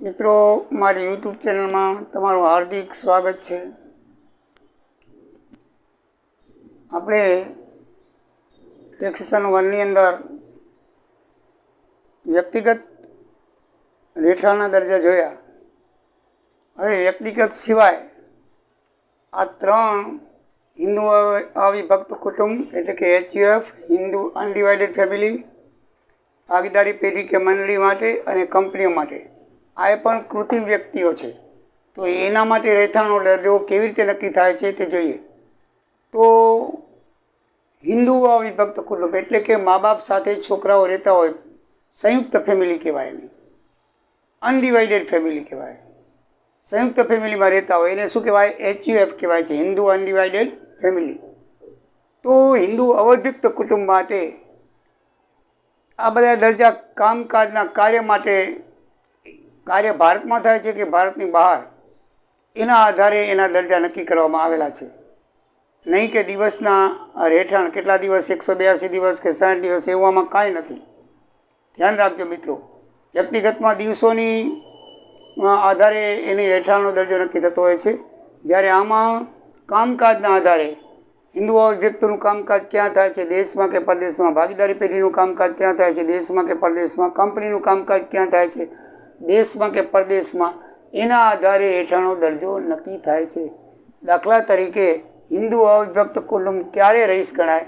મિત્રો, મારી યુટ્યુબ ચેનલમાં તમારું હાર્દિક સ્વાગત છે. આપણે ટેક્સેશન 1ની અંદર વ્યક્તિગત રહેઠાણના દરજ્જા જોયા. હવે વ્યક્તિગત સિવાય આ 3 હિન્દુ અવિભક્ત કુટુંબ એટલે કે HUF, હિન્દુ અનડિવાઇડેડ ફેમિલી, ભાગીદારી પેઢી કે મંડળી માટે અને કંપનીઓ માટે આ પણ કૃત્રિમ વ્યક્તિઓ છે. તો એના માટે રહેઠાણનો દરજ્જો કેવી રીતે નક્કી થાય છે તે જોઈએ. તો હિન્દુ અવિભક્ત કુટુંબ એટલે કે મા બાપ સાથે છોકરાઓ રહેતા હોય, સંયુક્ત ફેમિલી કહેવાય એને. અનડિવાઇડેડ ફેમિલી કહેવાય. સંયુક્ત ફેમિલીમાં રહેતા હોય એને શું કહેવાય? HUF કહેવાય છે, હિન્દુ અનડિવાઇડેડ ફેમિલી. તો હિન્દુ અવિભક્ત કુટુંબ માટે આ બધા દરજ્જા કામકાજના કાર્ય માટે, કાર્ય ભારતમાં થાય છે કે ભારતની બહાર, એના આધારે એના દરજ્જા નક્કી કરવામાં આવેલા છે. નહીં કે દિવસના રહેઠાણ કેટલા દિવસ, 182 દિવસ કે 60 દિવસ, એવામાં કાંઈ નથી. ધ્યાન રાખજો મિત્રો, વ્યક્તિગતમાં દિવસોની આધારે એની રહેઠાણનો દરજ્જો નક્કી થતો હોય છે. જ્યારે આમાં કામકાજના આધારે હિન્દુ અવિભક્તનું કામકાજ ક્યાં થાય છે, દેશમાં કે પરદેશમાં, ભાગીદારી પેઢીનું કામકાજ ક્યાં થાય છે, દેશમાં કે પરદેશમાં, કંપનીનું કામકાજ ક્યાં થાય છે, દેશમાં કે પરદેશમાં, એના આધારે રહેઠાણનો દરજ્જો નક્કી થાય છે. દાખલા તરીકે હિન્દુ અવિભક્ત કુટુંબ ક્યારે રહીશ ગણાય?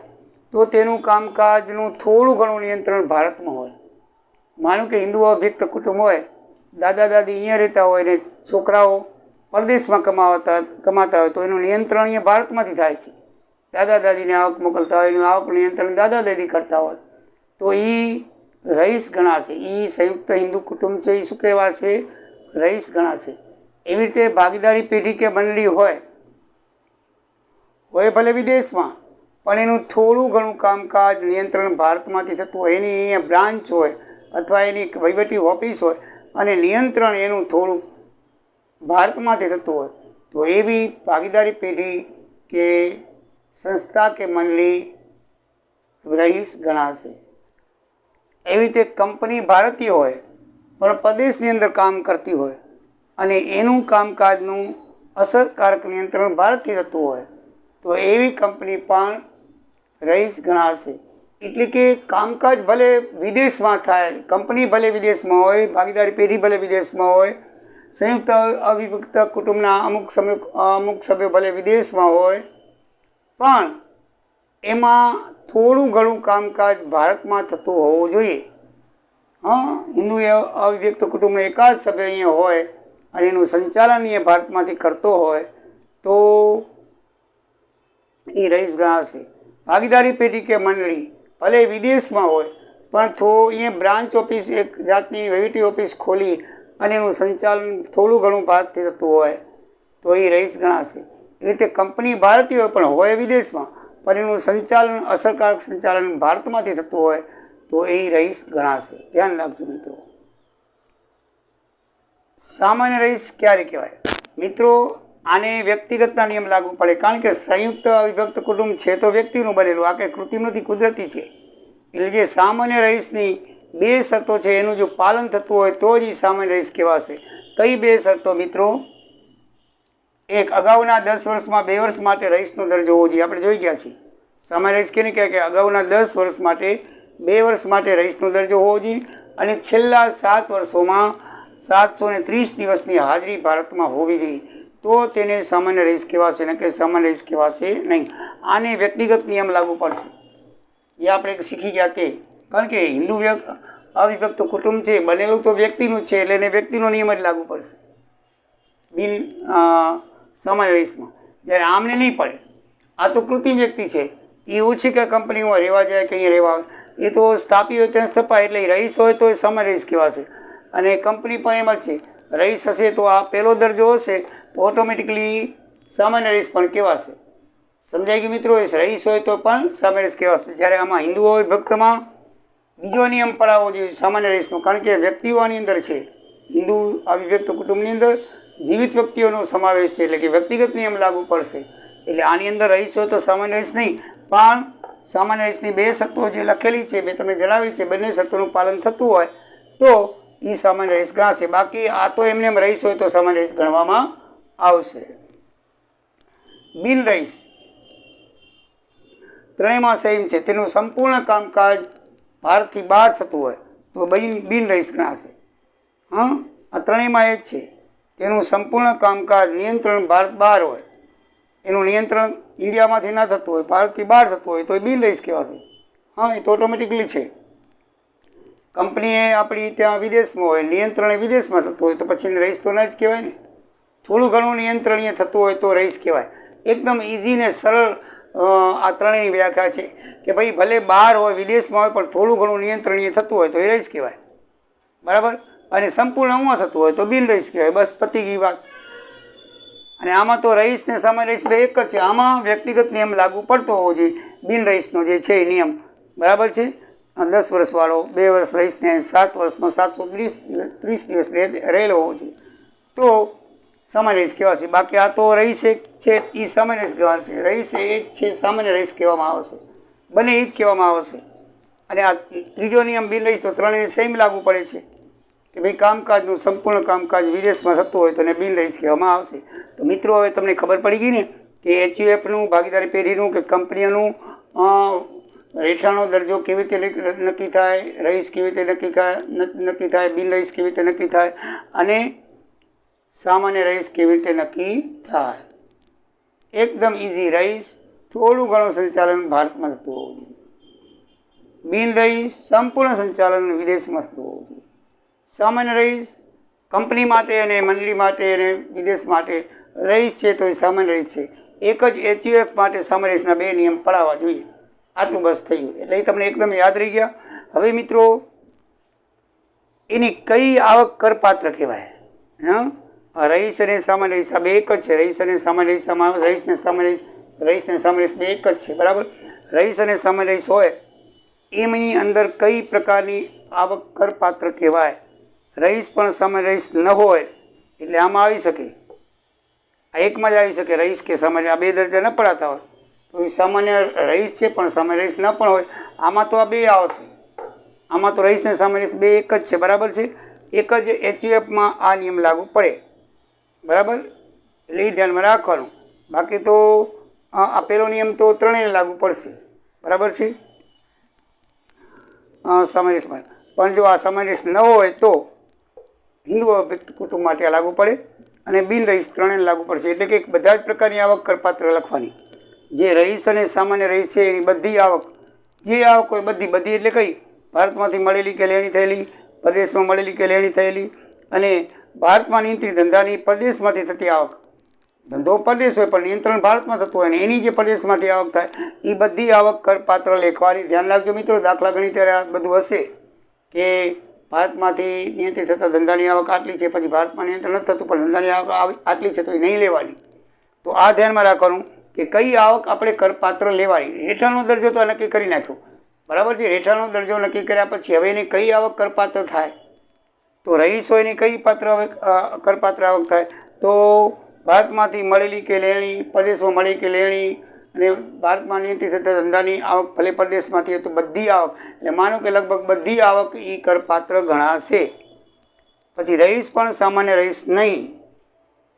તો તેનું કામકાજનું થોડું ઘણું નિયંત્રણ ભારતમાં હોય. માનો કે હિન્દુ અવિભક્ત કુટુંબ હોય, દાદા દાદી અહીંયા રહેતા હોય ને છોકરાઓ પરદેશમાં કમાતા હોય, તો એનું નિયંત્રણ અહીંયા ભારતમાંથી થાય છે. દાદા દાદીને આવક મોકલતા હોય, એનું આવક નિયંત્રણ દાદા દાદી કરતા હોય, તો એ રહીશ ગણાશે. એ સંયુક્ત હિન્દુ કુટુંબ છે, એ શું કહેવાશે? રહીશ ગણાશે. એવી રીતે ભાગીદારી પેઢી કે મંડળી હોય ભલે વિદેશમાં, પણ એનું થોડું ઘણું કામકાજ નિયંત્રણ ભારતમાંથી થતું હોય, એની અહીંયા બ્રાન્ચ હોય અથવા એની વહીવટી ઓફિસ હોય અને નિયંત્રણ એનું થોડું ભારતમાંથી થતું હોય, તો એવી ભાગીદારી પેઢી કે સંસ્થા કે મંડળી રહીશ ગણાશે. એવી રીતે કંપની ભારતીય હોય પણ પ્રદેશની અંદર કામ કરતી હોય અને એનું કામકાજનું અસરકારક નિયંત્રણ ભારતથી થતું હોય, તો એવી કંપની પણ રહીશ ગણાશે. એટલે કે કામકાજ ભલે વિદેશમાં થાય, કંપની ભલે વિદેશમાં હોય, ભાગીદારી પેઢી ભલે વિદેશમાં હોય, સંયુક્ત અવિભક્ત કુટુંબના અમુક સભ્યો ભલે વિદેશમાં હોય, પણ એમાં થોડું ઘણું કામકાજ ભારતમાં થતું હોવું જોઈએ. હિન્દુ અવિભક્ત કુટુંબનો એકાદ સભ્ય અહીંયા હોય અને એનું સંચાલન એ ભારતમાંથી કરતો હોય, તો એ રહીશ ગણાશે. ભાગીદારી પેઢી કે મંડળી ભલે વિદેશમાં હોય પણ અહીંયા બ્રાન્ચ ઓફિસ, એક જાતની વહીવટી ઓફિસ ખોલી અને એનું સંચાલન થોડું ઘણું ભારતથી થતું હોય, તો એ રહીશ ગણાશે. એ રીતે કંપની ભારતીય હોય પણ હોય વિદેશમાં, પણ એનું સંચાલન, અસરકારક સંચાલન ભારતમાંથી થતું હોય, તો એ રહીશ ગણાશે. ધ્યાન રાખજો મિત્રો. સામાન્ય રહીશ ક્યારે કહેવાય? મિત્રો, આને વ્યક્તિગતના નિયમ લાગુ પડે, કારણ કે સંયુક્ત અવિભક્ત કુટુંબ છે તો વ્યક્તિનું બનેલું, આ કંઈ કૃત્રિમ નથી, કુદરતી છે. એટલે જે સામાન્ય રહીશની 2 શરતો છે એનું જો પાલન થતું હોય તો જ એ સામાન્ય રહીશ કહેવાશે. કઈ 2 શરતો મિત્રો? એક, અગાઉના 10 વર્ષમાં 2 વર્ષ માટે રહીશનો દરજ્જો હોવો જોઈએ. આપણે જોઈ ગયા છીએ સામાન્ય રહીશ કેને કહે કે અગાઉના 10 વર્ષ માટે 2 વર્ષ માટે રહીશનો દરજ્જો હોવો જોઈએ અને છેલ્લા 7 વર્ષોમાં 730 દિવસની હાજરી ભારતમાં હોવી જોઈએ, તો તેને સામાન્ય રહીશ કહેવાશે, ને કે સામાન્ય રહીશ કહેવાશે નહીં. આને વ્યક્તિગત નિયમ લાગુ પડશે, એ આપણે શીખી ગયા તે. કારણ કે હિન્દુ અવિભક્ત કુટુંબ છે, બનેલું તો વ્યક્તિનું છે, એટલે એને વ્યક્તિનો નિયમ જ લાગુ પડશે બિન સામાન્ય રહીશમાં. જ્યારે આમને નહીં પડે, આ તો કૃત્રિમ વ્યક્તિ છે, એ ઓછી કે કંપનીમાં રહેવા જાય કે અહીંયા રહેવા, એ તો સ્થાપી હોય ત્યાં સ્થપાય, એટલે રહીશ હોય તો એ સામાન્ય રહીશ કહેવાશે. અને કંપની પણ એમ જ છે, રહીશ હશે તો આ પહેલો દરજ્જો હશે તો ઓટોમેટિકલી સામાન્ય રહીશ પણ કહેવાશે. સમજાઈ ગયું મિત્રો? એ રહીશ હોય તો પણ સામાન્ય રહીશ કહેવાશે. જ્યારે આમાં હિન્દુ અવિભક્તમાં બીજો નિયમ પડાવવો જોઈએ સામાન્ય રહીશનો, કારણ કે વ્યક્તિઓ આની અંદર છે. હિન્દુ અવિભક્ત કુટુંબની અંદર જીવિત વ્યક્તિઓનો સમાવેશ છે, એટલે કે વ્યક્તિગત નિયમ લાગુ પડશે. એટલે આની અંદર રહીશ હોય તો સામાન્ય રહીશ નહીં, પણ સામાન્ય રહીશની 2 શરતો જે લખેલી છે, મેં તમને જણાવી છે, બંને શરતોનું પાલન થતું હોય તો એ સામાન્ય રહીશ ગણાશે. બાકી આ તો એમને એમ રહીશ હોય તો સામાન્ય રહીશ ગણવામાં આવશે. બિન રહીશ ત્રણેયમાં સેમ છે. તેનું સંપૂર્ણ કામકાજ ભારતથી બહાર થતું હોય તો બિન રહીશ ગણાશે. હા, આ ત્રણેયમાં એ જ છે. તેનું સંપૂર્ણ કામકાજ નિયંત્રણ ભારત બહાર હોય, એનું નિયંત્રણ ઇન્ડિયામાંથી ના થતું હોય, ભારતથી બહાર થતું હોય તો એ બિન રહીશ કહેવાશે. હા, એ તો ઓટોમેટિકલી છે. કંપની એ આપણી ત્યાં વિદેશમાં હોય, નિયંત્રણ એ વિદેશમાં થતું હોય તો પછી રહીશ તો ના જ કહેવાય ને. થોડું ઘણું નિયંત્રણીય થતું હોય તો રહીશ કહેવાય. એકદમ ઇઝી ને સરળ આ ત્રણેયની વ્યાખ્યા છે કે ભાઈ ભલે બહાર હોય, વિદેશમાં હોય, પણ થોડું ઘણું નિયંત્રણીય થતું હોય તો એ રહીશ કહેવાય. બરાબર. અને સંપૂર્ણ ઉમાં થતું હોય તો બિન રહીશ કહેવાય. બસ પતી ગઈ વાત. અને આમાં તો રહીશ ને સામાન્ય રહીશ બે એક જ છે. આમાં વ્યક્તિગત નિયમ લાગુ પડતો હોવો જોઈએ. બિન રહીશનો જે છે એ નિયમ બરાબર છે. 10 વર્ષવાળો 2 વર્ષ રહીશને 7 વર્ષમાં 730 દિવસ રહેલો હોવો જોઈએ તો સામાન્ય રહીશ કહેવાશે. બાકી આ તો રહીશ એક છે એ સામાન્ય રહીશ કહેવાશે. રહીશ એક છે સામાન્ય રહીશ કહેવામાં આવશે. બંને એ જ કહેવામાં આવશે. અને આ ત્રીજો નિયમ બિન રહીશ તો ત્રણેયને સેમ લાગુ પડે છે કે ભાઈ કામકાજનું સંપૂર્ણ કામકાજ વિદેશમાં થતું હોય તો એને બિન રહીશ કહેવામાં આવશે. તો મિત્રો હવે તમને ખબર પડી ગઈ ને કે HUFનું ભાગીદારી પેઢીનું કે કંપનીઓનું રહેઠાણનો દરજ્જો કેવી રીતે નક્કી થાય, રહીશ કેવી રીતે નક્કી થાય, બિન રહીશ કેવી રીતે નક્કી થાય અને સામાન્ય રહીશ કેવી રીતે નક્કી થાય. એકદમ ઇઝી. રહીશ થોડું ઘણું સંચાલન ભારતમાં થતું હોવું જોઈએ. બિન રહીશ સંપૂર્ણ સંચાલન વિદેશમાં થતું હોવું જોઈએ. સામાન્ય રહીશ કંપની માટે અને મંડળી માટે અને વિદેશ માટે રહીશ છે તો એ સામાન્ય રહીશ છે. એક જ HUF માટે સામાન્ય રહીશના 2 નિયમ પડાવવા જોઈએ. આટલું બસ થઈ ગયું. એટલે એ તમને એકદમ યાદ રહી ગયા. હવે મિત્રો એની કઈ આવક કરપાત્ર કહેવાય? હા, રહીશ અને સામાન્ય રહીશ આ બે એક જ છે. રહીશ અને સામાન્ય રહીશ, રહીશને સામાન્ય રહીશ બે એક જ છે. બરાબર. રહીશ અને સામાન્ય રહીશ હોય એમની અંદર કઈ પ્રકારની આવક કરપાત્ર કહેવાય? રહીશ પણ સામાન્ય રહીશ ન હોય એટલે આમાં આવી શકે. આ એકમાં જ આવી શકે. રહીશ કે સામાન્ય આ બે દરજ્જા ન પડાતા હોય તો એ સામાન્ય રહીશ છે પણ સામાન્ય રહીશ ન પણ હોય. આમાં તો આ બે આવશે. આમાં તો રહીશ ને સામાન્ય રહીશ બે એક જ છે. બરાબર છે. એક જ HUFમાં આ નિયમ લાગુ પડે. બરાબર. એટલે એ ધ્યાનમાં રાખવાનું. બાકી તો આ પહેલો નિયમ તો ત્રણેયને લાગુ પડશે. બરાબર છે. સામાન્ય રહીશમાં પણ જો આ સામાન્ય રહીશ ન હોય તો હિન્દુ વ્યક્તિ કુટુંબ માટે લાગુ પડે અને બિન રહીશ ત્રણેયને લાગુ પડશે. એટલે કે બધા જ પ્રકારની આવક કરપાત્ર લખવાની. જે રહીશ અને સામાન્ય રહીશ છે એની બધી આવક, જે આવક હોય બધી એટલે કઈ? ભારતમાંથી મળેલી કે લેણી થયેલી, પરદેશમાં મળેલી કે લેણી થયેલી અને ભારતમાં નિયંત્રિત ધંધાની પરદેશમાંથી થતી આવક. ધંધો પરદેશ હોય પણ નિયંત્રણ ભારતમાં થતું હોય ને એની જે પરદેશમાંથી આવક થાય એ બધી આવક કરપાત્ર લેખવાની. ધ્યાન રાખજો મિત્રો. દાખલા ગણી ત્યારે આ બધું હશે કે ભારતમાંથી નિયંત્રિત થતા ધંધાની આવક આટલી છે, પછી ભારતમાં નિયંત્રણ નથી થતું પણ ધંધાની આવક આટલી છે તો એ નહીં લેવાની. તો આ ધ્યાનમાં રાખવાનું કે કઈ આવક આપણે કરપાત્ર લેવાની. રહેઠાણનો દરજ્જો તો નક્કી કરી નાખ્યો. બરાબર છે. રહેઠાણનો દરજ્જો નક્કી કર્યા પછી હવે એની કઈ આવક કરપાત્ર થાય? તો રહીશ હોય એની કઈ કરપાત્ર આવક થાય? તો ભારતમાંથી મળેલી કે લેણી, પરદેશમાં મળી કે લેણી અને ભારતમાં નિયંત્રિત થતા ધંધાની આવક ભલે પરદેશમાંથી તો બધી આવક, એટલે માનો કે લગભગ બધી આવક એ કરપાત્ર ગણાશે. પછી રહીશ પણ સામાન્ય રહીશ નહીં.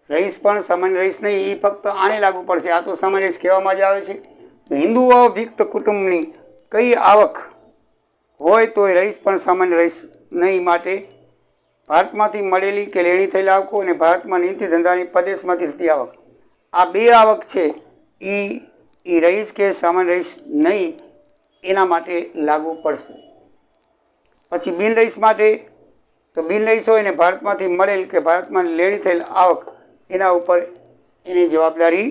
રહીશ પણ સામાન્ય રહીશ નહીં એ ફક્ત આને લાગુ પડશે. આ તો સામાન્ય રહીશ કહેવામાં જ આવે છે. તો હિન્દુ અભિયુક્ત કુટુંબની કઈ આવક હોય તો એ રહીશ પણ સામાન્ય રહીશ નહીં માટે ભારતમાંથી મળેલી કે લેણી થયેલી આવકો અને ભારતમાં નિયંત્રિત ધંધાની પરદેશમાંથી થતી આવક, આ બે આવક છે એ રહીશ કે સામાન્ય રહીશ નહીં એના માટે લાગુ પડશે. પછી બિન રહીશ માટે તો બિન રહીશ હોય ને ભારતમાંથી મળેલ કે ભારતમાં લેણી થયેલ આવક એના ઉપર એની જવાબદારી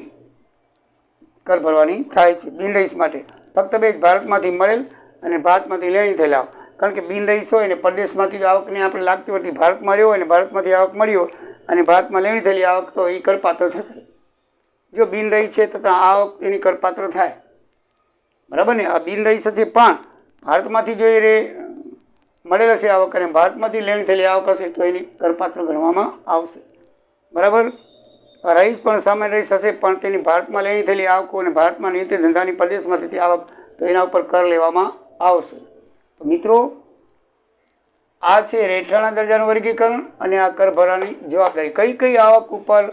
કર ભરવાની થાય છે. બિન રહીશ માટે ફક્ત બે જ, ભારતમાંથી મળેલ અને ભારતમાંથી લેણી થયેલ આવક. કારણ કે બિન રહીશ હોય ને પરદેશમાંથી આવકને આપણે લાગતી પડતી, ભારતમાં રહ્યો હોય ને ભારતમાંથી આવક મળી હોય અને ભારતમાં લેણી થયેલી આવક તો એ કરપાત્ર થશે. જો બિન રહીશ છે તો આવક એની કરપાત્ર થાય. બરાબર ને. આ બિન રહીશ છે પણ ભારતમાંથી જો એ મળેલ હશે આવક અને ભારતમાંથી લેણી થયેલી આવક હશે તો એની કરપાત્ર ગણવામાં આવશે. બરાબર. રહીશ પણ સામાન્ય રહીશ હશે પણ તેની ભારતમાં લેણી થયેલી આવકો અને ભારતમાં નિયંત્રિત ધંધાની પરદેશમાંથી આવક તો એના ઉપર કર લેવામાં આવશે. તો મિત્રો આ છે રહેઠાણના દરજાનું વર્ગીકરણ અને આ કર ભરવાની જવાબદારી. કઈ કઈ આવક ઉપર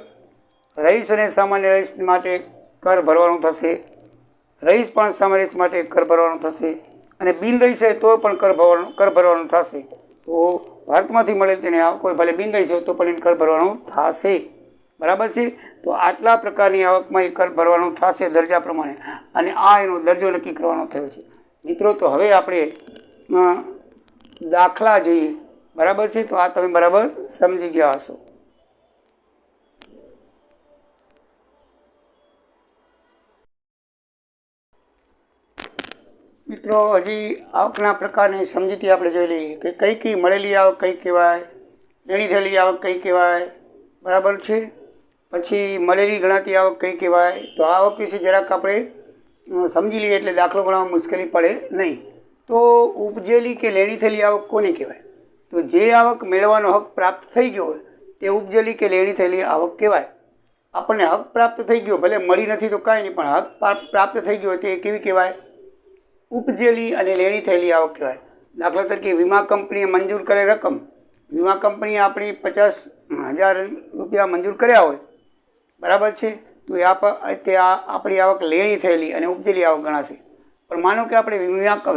રહીશ અને સામાન્ય રહીશ માટે કર ભરવાનું થશે, રહીશ પણ સામાન્ય રહીશ માટે કર ભરવાનું થશે, અને બિન રહીશ હોય તો પણ કર ભરવાનું થશે. તો ભારતમાંથી મળેલ તેને આવક કોઈ ભલે બિન રહીશ હોય તો પણ એને કર ભરવાનું થશે. બરાબર છે. તો આટલા પ્રકારની આવકમાં એ કર ભરવાનું થશે દરજા પ્રમાણે, અને આ એનો દરજ્જો નક્કી કરવાનો થયો છે. મિત્રો, તો હવે આપણે દાખલા જોઈએ. બરાબર છે. તો આ તમે બરાબર સમજી ગયા હશો. મિત્રો, હજી આવકના પ્રકારની સમજીતી આપણે જોઈ લઈએ કે કઈ કઈ મળેલી આવક કઈ કહેવાય, લેણી થયેલી આવક કઈ કહેવાય. બરાબર છે. પછી મળેલી ગણાતી આવક કઈ કહેવાય. તો આ આવક વિશે જરાક આપણે સમજી લઈએ એટલે દાખલો ગણવામાં મુશ્કેલી પડે નહીં. તો ઉપજેલી કે લેણી થયેલી આવક કોને કહેવાય? તો જે આવક મેળવવાનો હક પ્રાપ્ત થઈ ગયો હોય તે ઉપજેલી કે લેણી થયેલી આવક કહેવાય. આપણને હક પ્રાપ્ત થઈ ગયો, ભલે મળી નથી તો કાંઈ નહીં, પણ હક પ્રાપ્ત થઈ ગયો તે કેવી કહેવાય? ઉપજેલી અને લેણી થયેલી આવક કહેવાય. દાખલા તરીકે વીમા કંપનીએ મંજૂર કરેલ રકમ, વીમા કંપનીએ આપણી 50,000 રૂપિયા મંજૂર કર્યા હોય. બરાબર છે. તો તે આપણી આવક લેણી થયેલી અને ઉપજેલી આવક ગણાશે. પણ માનો કે આપણે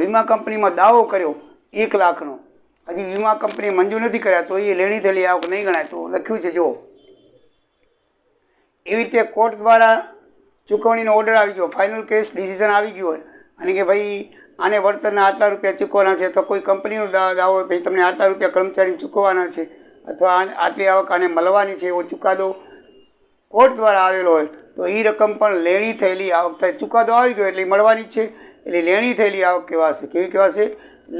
વીમા કંપનીમાં દાવો કર્યો 1 લાખનો, હજી વીમા કંપનીએ મંજૂર નથી કર્યા, તો એ લેણી થયેલી આવક નહીં ગણાય. તો લખ્યું છે જો, એવી રીતે કોર્ટ દ્વારા ચૂકવણીનો ઓર્ડર આવી ગયો, ફાઇનલ કેસ ડિસિઝન આવી ગયું હોય, અને કે ભાઈ આને વળતરના આટલા રૂપિયા ચૂકવવાના છે, અથવા કોઈ કંપનીનો દાવો હોય ભાઈ તમને આટલા રૂપિયા કર્મચારીને ચૂકવવાના છે, અથવા આટલી આવક આને મળવાની છે, એવો ચુકાદો કોર્ટ દ્વારા આવેલો હોય, તો એ રકમ પણ લેણી થયેલી આવક થાય. ચુકાદો આવી ગયો એટલે મળવાની જ છે, એટલે લેણી થયેલી આવક કહેવાશે. કેવી કહેવાશે?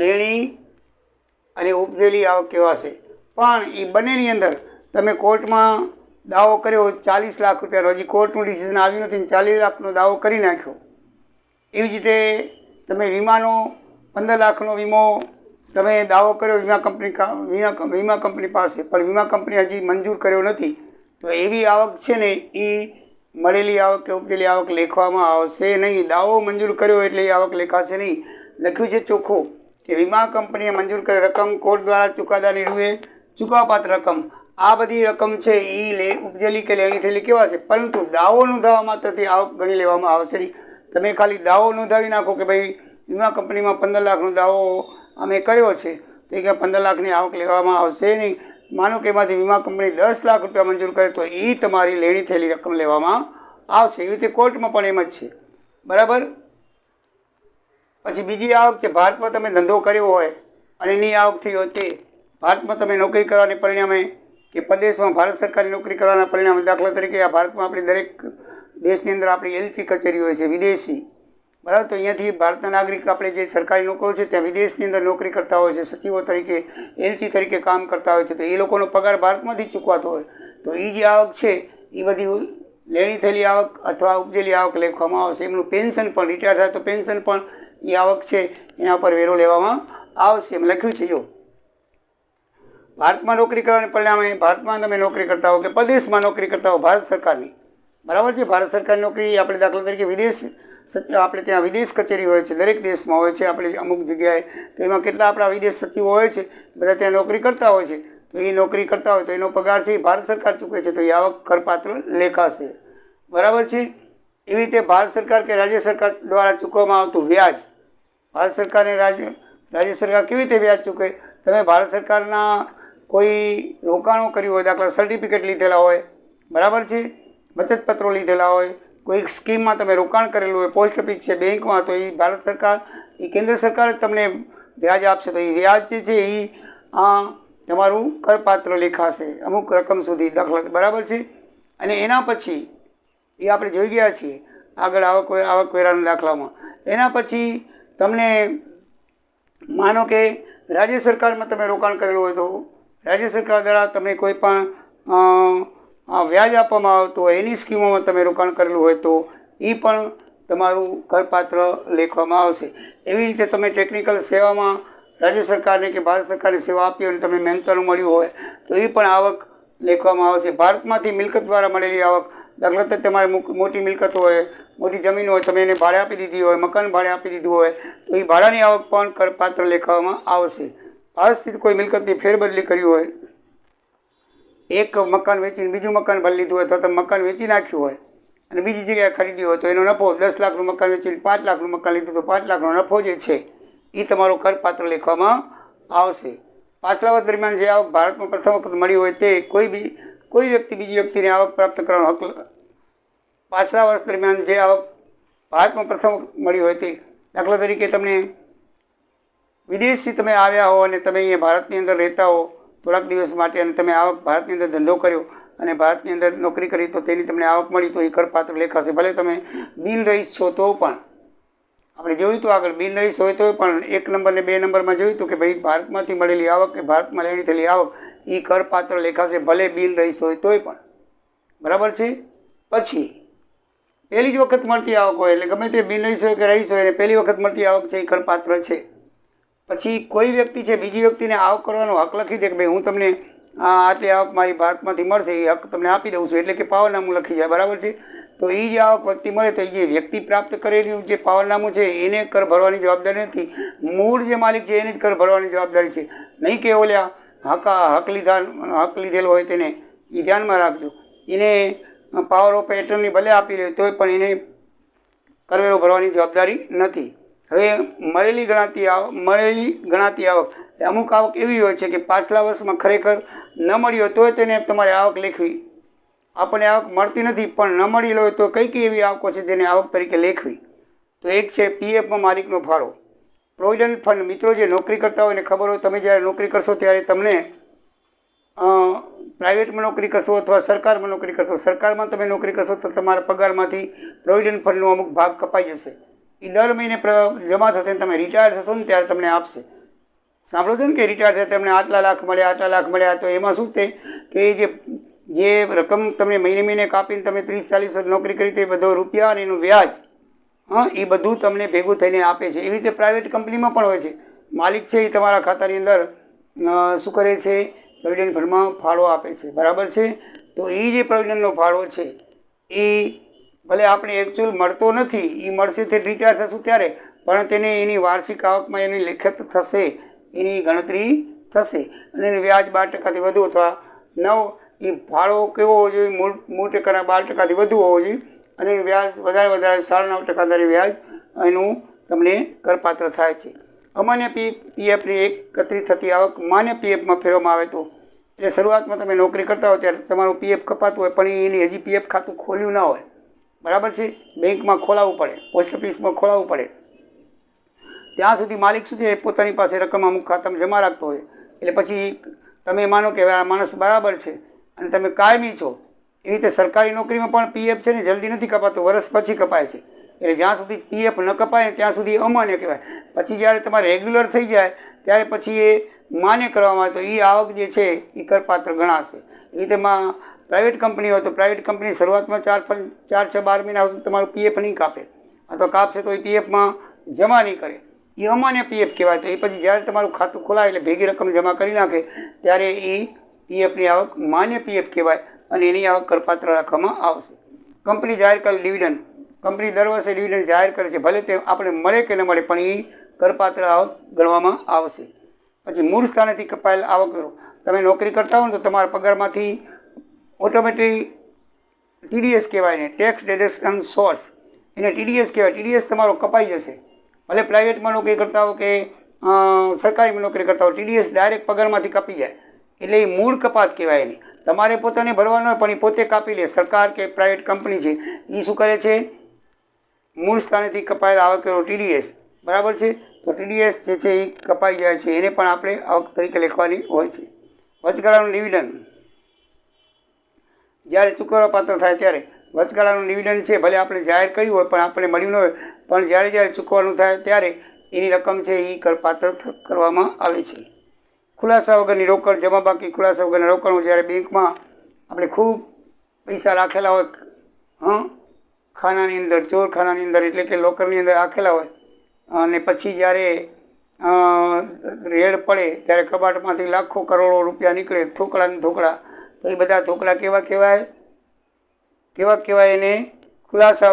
લેણી અને ઉપજેલી આવક કહેવાશે. પણ એ બંનેની અંદર તમે કોર્ટમાં દાવો કર્યો 40 લાખ રૂપિયાનો, હજી કોર્ટનું ડિસિઝન આવ્યું નથી, 40 લાખનો દાવો કરી નાખ્યો. એવી જ રીતે તમે વીમાનો 15 લાખનો વીમો તમે દાવો કર્યો વીમા કંપની પાસે, પણ વીમા કંપની હજી મંજૂર કર્યો નથી, તો એવી આવક છે ને એ મળેલી આવક કે ઉપજેલી આવક લેખવામાં આવશે નહીં. દાવો મંજૂર કર્યો એટલે એ આવક લેખાશે નહીં. લખ્યું છે ચોખ્ખું કે વીમા કંપનીએ મંજૂર કરેલ રકમ કોર્ટ દ્વારા ચુકાદાની રૂએ ચૂકવવાપાત્ર રકમ, આ બધી રકમ છે એ ઉપજેલી કે લેણી થયેલી કહેવાશે. પરંતુ દાવો નોંધાવવા માત્રથી આવક ગણી લેવામાં આવશે નહીં. તમે ખાલી દાવો નોંધાવી નાખો કે ભાઈ વીમા કંપનીમાં 15 લાખનો દાવો અમે કર્યો છે, તો કે 15 લાખની આવક લેવામાં આવશે નહીં. માનો કે એમાંથી વીમા કંપની 10 લાખ રૂપિયા મંજૂર કરે તો એ તમારી લેણી થયેલી રકમ લેવામાં આવશે. એવી રીતે કોર્ટમાં પણ એમ જ છે. બરાબર. પછી બીજી આવક છે, ભારતમાં તમે ધંધો કર્યો હોય અને એની આવક થઈ હોય તે ભારતમાં તમે નોકરી કરવાને પરિણામે કે પ્રદેશમાં ભારત સરકારની નોકરી કરવાના પરિણામે, દાખલા તરીકે આ ભારતમાં આપણી દરેક દેશની અંદર આપણી એલસી કચેરી હોય છે વિદેશી. બરાબર. તો અહીંયાથી ભારતના નાગરિક આપણે જે સરકારી નોકરીઓ છે ત્યાં વિદેશની અંદર નોકરી કરતા હોય છે, સચિવો તરીકે એલસી તરીકે કામ કરતા હોય છે, તો એ લોકોનો પગાર ભારતમાંથી જ ચૂકવાતો હોય. તો એ જે આવક છે એ બધી લેણી થયેલી આવક અથવા ઉપજેલી આવક લેખવામાં આવશે. એમનું પેન્શન પણ, રિટાયર થાય તો પેન્શન પણ એ આવક છે એના પર વેરો લેવામાં આવશે. એમ લખ્યું છે જો, ભારતમાં નોકરી કરવાને પરિણામે ભારતમાં તમે નોકરી કરતા હો કે પ્રદેશમાં નોકરી કરતા હો ભારત સરકારની. બરાબર છે. ભારત સરકારની નોકરી આપણે દાખલા તરીકે વિદેશ, આપણે ત્યાં વિદેશ કચેરી હોય છે, દરેક દેશમાં હોય છે. આપણે અમુક જગ્યાએ તો એમાં કેટલા આપણા વિદેશ સચિવો હોય છે, બધા ત્યાં નોકરી કરતા હોય છે. તો એ નોકરી કરતા હોય તો એનો પગાર છે એ ભારત સરકાર ચૂકવે છે, તો એ આવક કરપાત્ર લેખાશે. બરાબર છે. એવી રીતે ભારત સરકાર કે રાજ્ય સરકાર દ્વારા ચૂકવવામાં આવતું વ્યાજ, ભારત સરકારને રાજ્ય સરકાર કેવી રીતે વ્યાજ ચૂકવે? તમે ભારત સરકારના કોઈ રોકાણો કર્યું હોય, દાખલા સર્ટિફિકેટ લીધેલા હોય, બરાબર છે, બચત પત્રો લીધેલા હોય, કોઈ સ્કીમમાં તમે રોકાણ કરેલું હોય, પોસ્ટ ઓફિસ છે, બેંકમાં, તો એ ભારત સરકાર, એ કેન્દ્ર સરકાર જ તમને વ્યાજ આપશે. તો એ વ્યાજ જે છે એ તમારું કરપાત્ર લેખાશે અમુક રકમ સુધી, દાખલા. બરાબર છે. અને એના પછી એ આપણે જોઈ ગયા છીએ આગળ આવકવેરાના દાખલામાં. એના પછી તમને માનો કે રાજ્ય સરકારમાં તમે રોકાણ કરેલું હોય તો રાજ્ય સરકાર દ્વારા તમને કોઈ પણ વ્યાજ આપવામાં આવતું હોય, એની સ્કીમોમાં તમે રોકાણ કરેલું હોય તો એ પણ તમારું કરપાત્ર લેખવામાં આવશે. એવી રીતે તમે ટેકનિકલ સેવામાં રાજ્ય સરકારને કે ભારત સરકારની સેવા આપી હોય અને તમને મેન્તર મળ્યું હોય તો એ પણ આવક લેખવામાં આવશે. ભારતમાંથી મિલકત દ્વારા મળેલી આવક, દાખલા તરીકે તમારે મોટી મિલકત હોય, મોટી જમીન હોય, તમે એને ભાડે આપી દીધી હોય, મકાન ભાડે આપી દીધું હોય, તો એ ભાડાની આવક પણ કરપાત્ર લેખવામાં આવશે. પરિસ્થિતિ કોઈ મિલકતની ફેરબદલી કરી હોય, એક મકાન વેચીને બીજું મકાન ભરી લીધું હોય, અથવા તમે મકાન વેચી નાખ્યું હોય અને બીજી જગ્યાએ ખરીદ્યું હોય, તો એનો નફો 10 લાખનું મકાન વેચીને 5 લાખનું મકાન લીધું તો 5 લાખનો નફો જે છે એ તમારો કરપાત્ર લેખવામાં આવશે. પાછલા વર્ષ દરમિયાન જે આવક ભારતમાં પ્રથમ વખત મળી હોય તે કોઈ વ્યક્તિ બીજી વ્યક્તિને આવક પ્રાપ્ત કરવાનો હક, પાછલા વર્ષ દરમિયાન જે આવક ભારતમાં પ્રથમ વખત મળી હોય તે, દાખલા તરીકે તમને વિદેશથી તમે આવ્યા હો અને તમે અહીંયા ભારતની અંદર રહેતા હો થોડાક દિવસ માટે અને તમે આવક ભારતની અંદર ધંધો કર્યો અને ભારતની અંદર નોકરી કરી તો તેની તમને આવક મળી તો એ કરપાત્ર લેખાશે. ભલે તમે બિનરહીશ છો તો પણ, આપણે જોયું હતું આગળ બિનરહીશ હોય તો પણ 1 નંબર ને 2 નંબરમાં જોયું હતું કે ભાઈ ભારતમાંથી મળેલી આવક કે ભારતમાં લેણી થયેલી આવક એ કરપાત્ર લેખાશે, ભલે બિનરહીશ હોય તોય પણ. બરાબર છે. પછી પહેલી જ વખત મળતી આવક હોય એટલે ગમે તે બિનરહીશ હોય કે રહીશ હોય અને પહેલી વખત મળતી આવક છે એ કરપાત્ર છે. પછી કોઈ વ્યક્તિ છે બીજી વ્યક્તિને આવક કરવાનો હક લખી દે કે ભાઈ હું તમને આટલી આવક મારી ભારતમાંથી મળશે એ હક તમને આપી દઉં છું, એટલે કે પાવરનામું લખી જાય. બરાબર છે. તો એ જે આવક વ્યક્તિ મળે તો એ જે વ્યક્તિ પ્રાપ્ત કરેલું જે પાવરનામું છે એને કર ભરવાની જવાબદારી નથી, મૂળ જે માલિક છે એને જ કર ભરવાની જવાબદારી છે. નહીં કે ઓલ્યા હક લીધેલો હોય તેને, એ ધ્યાનમાં રાખજો. એને પાવર ઓફ એટર્ની ભલે આપી લે તોય પણ એને કરવેરો ભરવાની જવાબદારી નથી. હવે મળેલી ગણાતી આવક, અમુક આવક એવી હોય છે કે પાછલા વર્ષમાં ખરેખર ન મળી હોય તોય તેને તમારે આવક લેખવી. આપણને આવક મળતી નથી પણ ન મળી હોય તો કઈ કઈ એવી આવકો છે તેને આવક તરીકે લેખવી. તો એક છે પીએફમાં માલિકનો ફાળો, પ્રોવિડન્ટ ફંડ. મિત્રો જે નોકરી કરતા હોય ને ખબર હોય, તમે જ્યારે નોકરી કરશો ત્યારે તમને પ્રાઇવેટમાં નોકરી કરશો અથવા સરકારમાં નોકરી કરશો, સરકારમાં તમે નોકરી કરશો તો તમારા પગારમાંથી પ્રોવિડન્ટ ફંડનો અમુક ભાગ કપાઈ જશે. એ દર મહિને જમા થશે ને તમે રિટાયર થશો ને ત્યારે તમને આપશે. સાંભળો છો ને કે રિટાયર થયા તમને આટલા લાખ મળ્યા. તો એમાં શું થાય કે જે રકમ તમને મહિને કાપીને તમે 30-40 વર્ષ નોકરી કરી તે બધો રૂપિયા અને એનું વ્યાજ, એ બધું તમને ભેગું થઈને આપે છે. એવી રીતે પ્રાઇવેટ કંપનીમાં પણ હોય છે. માલિક છે એ તમારા ખાતાની અંદર શું કરે છે, પ્રોવિડન્ટ ફંડમાં ફાળો આપે છે. બરાબર છે. તો એ જે પ્રોવિડન્ટનો ફાળો છે એ ભલે આપણે એકચ્યુઅલ મળતો નથી, એ મળશે તે રિટાયર થશું ત્યારે, પણ તેને એની વાર્ષિક આવકમાં એની લેખિત થશે, એની ગણતરી થશે અને એનું વ્યાજ 12% વધુ અથવા 9, એ ફાળો કેવો હોવો જોઈએ, મૂળ ટકાના 12% વધુ હોવો જોઈએ અને એનું વ્યાજ વધારે 9.5% દરે વ્યાજ એનું તમને કરપાત્ર થાય છે. અમાન્ય પીએફની એકત્રિત થતી આવક માન્ય પીએફમાં ફેરવવામાં આવે તો, એટલે શરૂઆતમાં તમે નોકરી કરતા હોય ત્યારે તમારું પીએફ કપાતું હોય પણ એની હજી પીએફ ખાતું ખોલ્યું ના હોય. બરાબર છે. બેંકમાં ખોલાવવું પડે, પોસ્ટ ઓફિસમાં ખોલાવવું પડે. ત્યાં સુધી માલિક શું છે પોતાની પાસે રકમ અમુક ખાતામાં જમા રાખતો હોય. એટલે પછી તમે માનો કે આ માણસ બરાબર છે અને તમે કાયમી છો. એવી રીતે સરકારી નોકરીમાં પણ પીએફ છે ને જલ્દી નથી કપાતું, વર્ષ પછી કપાય છે. એટલે જ્યાં સુધી પીએફ ન કપાય ને ત્યાં સુધી અમાન્ય કહેવાય. પછી જ્યારે તમારે રેગ્યુલર થઈ જાય ત્યારે પછી એ માન્ય કરવામાં આવે તો એ આવક જે છે એ કરપાત્ર ગણાશે. એ રીતે પ્રાઇવેટ કંપની હોય તો પ્રાઇવેટ કંપની શરૂઆતમાં 4-6-12 મહિના સુધી તમારું પીએફ નહીં કાપે, અથવા કાપશે તો એ પીએફમાં જમા નહીં કરે, એ અમાન્ય પીએફ કહેવાય. તો એ પછી જ્યારે તમારું ખાતું ખોલાય એટલે ભેગી રકમ જમા કરી નાખે ત્યારે એ પીએફની આવક માન્ય પીએફ કહેવાય અને એની આવક કરપાત્ર રાખવામાં આવશે. કંપની જાહેર કરેલ ડિવિડન્ડ, કંપની દર વર્ષે ડિવિડન્ડ જાહેર કરે છે, ભલે તે આપણે મળે કે ન મળે પણ એ કરપાત્ર આવક ગણવામાં આવશે. પછી મૂળ સ્થાનેથી કપાયેલ આવકવેરો, તમે નોકરી કરતા હો ને તો તમારા પગારમાંથી ઓટોમેટિક ટીડીએસ કહેવાય ને, ટેક્સ ડિડક્શન સોર્સ, એને ટીડીએસ કહેવાય. ટીડીએસ તમારો કપાઈ જશે. ભલે પ્રાઇવેટમાં નોકરી કરતા હો કે સરકારીમાં નોકરી કરતા હો, ટીડીએસ ડાયરેક્ટ પગારમાંથી કાપી જાય. એટલે એ મૂળ કપાત કહેવાય. એની તમારે પોતાને ભરવાનો હોય પણ એ પોતે કાપી લે. સરકાર કે પ્રાઇવેટ કંપની છે એ શું કરે છે, મૂળ સ્થાનેથી કપાયેલ આવકવેરો ટીડીએસ, બરાબર છે. તો ટીડીએસ જે છે એ કપાઈ જાય છે, એને પણ આપણે આવક તરીકે લખવાની હોય છે. વચગાળાનું ડિવિડન્ડ જ્યારે ચૂકવવા પાત્ર થાય ત્યારે, વચગાળાનું ડિવિડન્ડ છે ભલે આપણે જાહેર કર્યું હોય પણ આપણે મળ્યું ન હોય, પણ જ્યારે ચૂકવવાનું થાય ત્યારે એની રકમ છે એ કરપાત્ર કરવામાં આવે છે. ખુલાસા વગરની રોકડ જમા બાકી, ખુલાસા વગરના રોકડો, જ્યારે બેંકમાં આપણે ખૂબ પૈસા રાખેલા હોય, ખાનાની અંદર, ચોરખાનાની અંદર એટલે કે લોકરની અંદર રાખેલા હોય અને પછી જ્યારે રેડ પડે ત્યારે કબાટમાંથી લાખો કરોડો રૂપિયા નીકળે, થોકડા ને થોકડા, તો એ બધા થોકડા કેવા કહેવાય એને ખુલાસા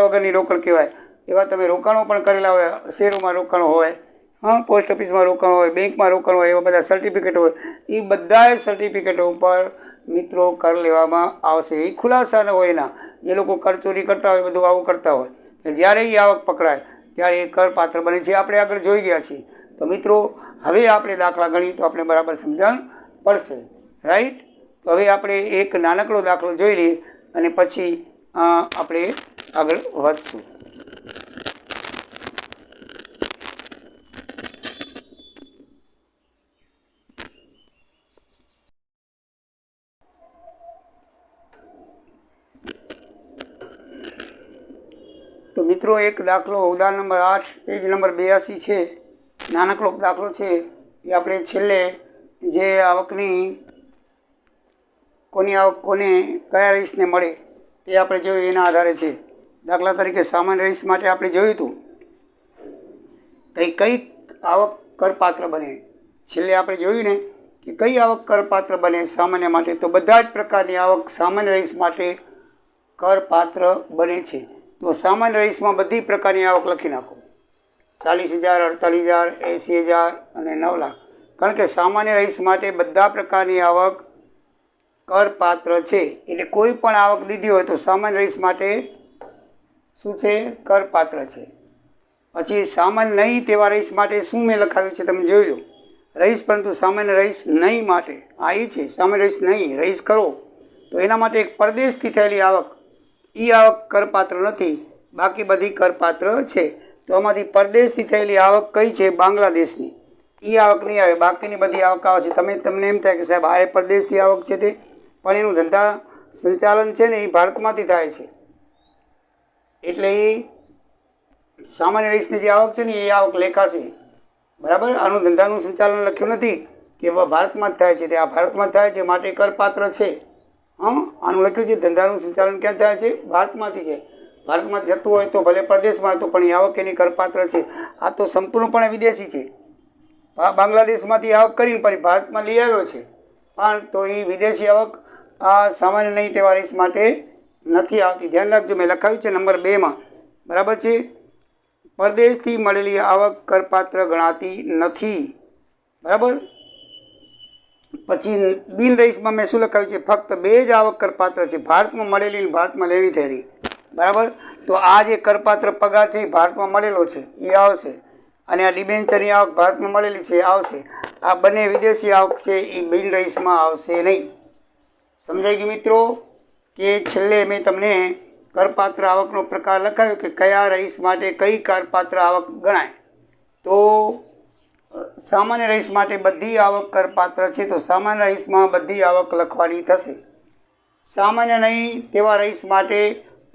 વગરની રોકડ કહેવાય. એવા તમે રોકાણો પણ કરેલા હોય, શેરોમાં રોકાણો હોય, હા, પોસ્ટ ઓફિસમાં રોકાણ હોય, બેંકમાં રોકાણ હોય, એવા બધા સર્ટિફિકેટ હોય, એ બધાય સર્ટિફિકેટો ઉપર મિત્રો કર લેવામાં આવશે. એ ખુલાસા ન હોય એના, એ લોકો કર ચોરી કરતા હોય, બધું આવું કરતા હોય, જ્યારે એ આવક પકડાય ત્યારે એ કરપાત્ર બને છે. આપણે આગળ જોઈ ગયા છીએ. તો મિત્રો હવે આપણે દાખલા ગણીએ તો આપણે બરાબર સમજણ પડશે, રાઈટ? તો હવે આપણે એક નાનકડો દાખલો જોઈ લઈએ અને પછી આપણે આગળ વધશું. તો મિત્રો એક દાખલો ઉદાહરણ નંબર 8 પેજ નંબર 82 છે. નાનકડો દાખલો છે. એ આપણે છેલ્લે જે આવકની કોની આવક કોને કયા રહીશને મળે તે આપણે જોયું એના આધારે છે. દાખલા તરીકે સામાન્ય રહીશ માટે આપણે જોયું હતું કઈ આવક કરપાત્ર બને. છેલ્લે આપણે જોયું ને કે કઈ આવક કરપાત્ર બને સામાન્ય માટે. તો બધા જ પ્રકારની આવક સામાન્ય રહીશ માટે કરપાત્ર બને છે. તો સામાન્ય રહીશમાં બધી પ્રકારની આવક લખી નાખો. 40,000, 48,000, 80,000 અને 9 લાખ. કારણ કે સામાન્ય રહીશ માટે બધા પ્રકારની આવક કરપાત્ર છે. એટલે કોઈ પણ આવક દીધી હોય તો સામાન્ય રહીશ માટે શું છે? કરપાત્ર છે. પછી સામાન્ય નહીં તેવા રહીશ માટે શું મેં લખાવ્યું છે તમે જોઈ લો. રહીશ પરંતુ સામાન્ય રહીશ નહીં માટે આ એ છે. સામાન્ય રહીશ નહીં, રહીશ કરો તો એના માટે એક પરદેશથી થયેલી આવક, એ આવક કરપાત્ર નથી, બાકી બધી કરપાત્ર છે. તો આમાંથી પરદેશથી થયેલી આવક કઈ છે? બાંગ્લાદેશની. એ આવક નહીં આવે, બાકીની બધી આવક આવશે. તમને એમ થાય કે સાહેબ આ એ પરદેશથી આવક છે તે, પણ એનું ધંધા સંચાલન છે ને એ ભારતમાંથી થાય છે. એટલે એ સામાન્ય રહીશની જે આવક છે ને એ આવક લેખાશે, બરાબર? આનું ધંધાનું સંચાલન લખ્યું નથી કે ભારતમાં જ થાય છે, તે આ ભારતમાં થાય છે માટે કરપાત્ર છે. આનું લખ્યું છે ધંધાનું સંચાલન ક્યાં થાય છે? ભારતમાંથી છે. ભારતમાં જતું હોય તો ભલે પ્રદેશમાં હતું પણ એ આવક એની કરપાત્ર છે. આ તો સંપૂર્ણપણે વિદેશી છે. બાંગ્લાદેશમાંથી આવક કરીને ફરી ભારતમાં લઈ આવ્યો છે, પણ તો એ વિદેશી આવક આ સામાન્ય નહીં તેવા રહીશ માટે નથી આવતી. ધ્યાન રાખજો, મેં લખાવ્યું છે નંબર 2માં, બરાબર છે? પરદેશથી મળેલી આવક કરપાત્ર ગણાતી નથી, બરાબર? પછી બિન રહીશમાં મેં શું લખાવ્યું છે? ફક્ત 2 જ આવક કરપાત્ર છે, ભારતમાં મળેલી અને ભારતમાં લેણી થયેલી, બરાબર? તો આ જે કરપાત્ર પગાર છે એ ભારતમાં મળેલો છે એ આવશે, અને આ ડિબેન્ચરની આવક ભારતમાં મળેલી છે એ આવશે. આ બંને વિદેશી આવક છે એ બિન રહીશમાં આવશે નહીં. સમજાઈ ગયું મિત્રો? કે છેલ્લે મેં તમને કરપાત્ર આવકનો પ્રકાર લખાવ્યો કે કયા રહીશ માટે કઈ કરપાત્ર આવક ગણાય. તો સામાન્ય રહીશ માટે બધી આવક કરપાત્ર છે, તો સામાન્ય રહીશમાં બધી આવક લખવાની થશે. સામાન્ય નહીં તેવા રહીશ માટે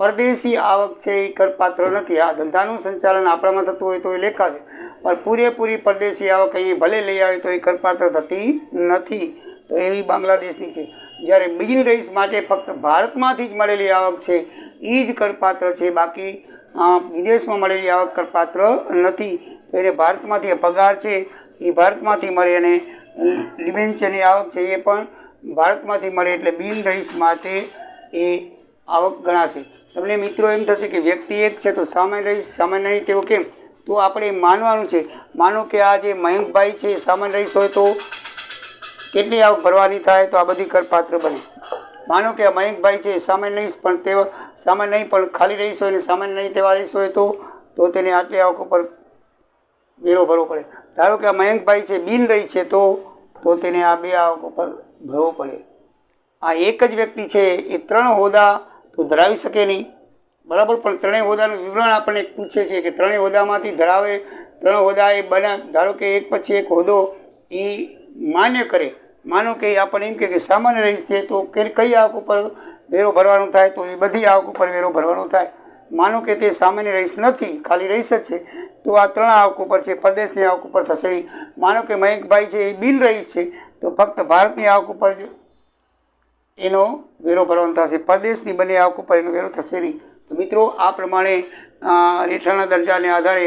પરદેશી આવક છે એ કરપાત્ર નથી. આ ધંધાનું સંચાલન આપણામાં થતું હોય તો એ લેખાશે, પણ પૂરેપૂરી પરદેશી આવક અહીં ભલે લઈ આવે તો એ કરપાત્ર થતી નથી. તો એવી બાંગ્લાદેશની છે. જ્યારે બિન રહીશ માટે ફક્ત ભારતમાંથી જ મળેલી આવક છે એ જ કરપાત્ર છે, બાકી વિદેશમાં મળેલી આવક કરપાત્ર નથી. તો એને ભારતમાંથી પગાર છે એ ભારતમાંથી મળે અને ડિબેન્ચરની આવક છે એ પણ ભારતમાંથી મળે, એટલે બિન રહીશ માટે એ આવક ગણાશે. તમને મિત્રો એમ થશે કે વ્યક્તિ એક છે તો સામાન્ય રહીશ સામાન્ય નહીં તેવો કેમ? તો આપણે માનવાનું છે. માનો કે આ જે મયંકભાઈ છે સામાન્ય રહીશ હોય તો કેટલી આવક ભરવાની થાય? તો આ બધી કરપાત્ર બને. માનો કે આ મયંકભાઈ છે સામાન્ય રહીશ પણ તેઓ સામાન્ય નહીં પણ ખાલી રહીશ હોય ને સામાન્ય નહીં તેવા રહીશ હોય તો તેને આટલી આવક ઉપર વેરો ભરવો પડે. ધારો કે આ મયંકભાઈ છે બિન રહીશ છે તો તેને આ 2 આવક ઉપર ભરવો પડે. આ એક જ વ્યક્તિ છે એ 3 હોદ્દા તો ધરાવી શકે નહીં, બરાબર? પણ 3 હોદ્દાનું વિવરણ આપણને પૂછે છે કે 3 હોદ્દામાંથી ધરાવે, 3 હોદ્દા એ બના, ધારો કે એક પછી એક હોદ્દો એ માન્ય કરે. માનો કે આપણને એમ કે સામાન્ય રહીશ છે તો કઈ આવક ઉપર વેરો ભરવાનો થાય? તો એ બધી આવક ઉપર વેરો ભરવાનો થાય. માનો કે તે સામાન્ય રહીશ નથી, ખાલી રહીશ જ છે, તો આ 3 આવક ઉપર છે, પરદેશની આવક ઉપર થશે નહીં. માનો કે મયંકભાઈ છે એ બિન રહીશ છે તો ફક્ત ભારતની આવક ઉપર એનો વેરો ભરવાનો થશે, પરદેશની બંને આવક ઉપર એનો વેરો થશે નહીં. તો મિત્રો આ પ્રમાણે રહેઠાણના દરજ્જાને આધારે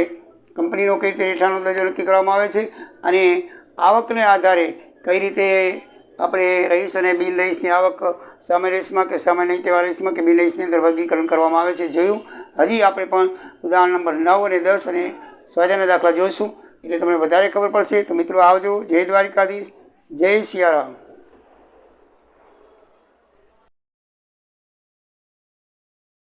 કંપનીનો કઈ રીતે રહેઠાણનો દરજ્જો નક્કી કરવામાં આવે છે, અને આવકને આધારે કઈ રીતે આપણે રહીશ અને બિન રહીશની આવક સામાન્ય રહીશમાં કે સામાન્ય નહીં તેવા રહીશમાં કે બિન રહીશની અંદર વર્ગીકરણ કરવામાં આવે છે જોયું. હજી આપણે પણ ઉદાહરણ નંબર 9 અને 10 અને સ્વાધ્યાયના દાખલા જોઈશું. એટલે તમને વધારે ખબર પડશે. તો મિત્રો આવજો. જય દ્વારિકાધીશ, જય સિયારામ.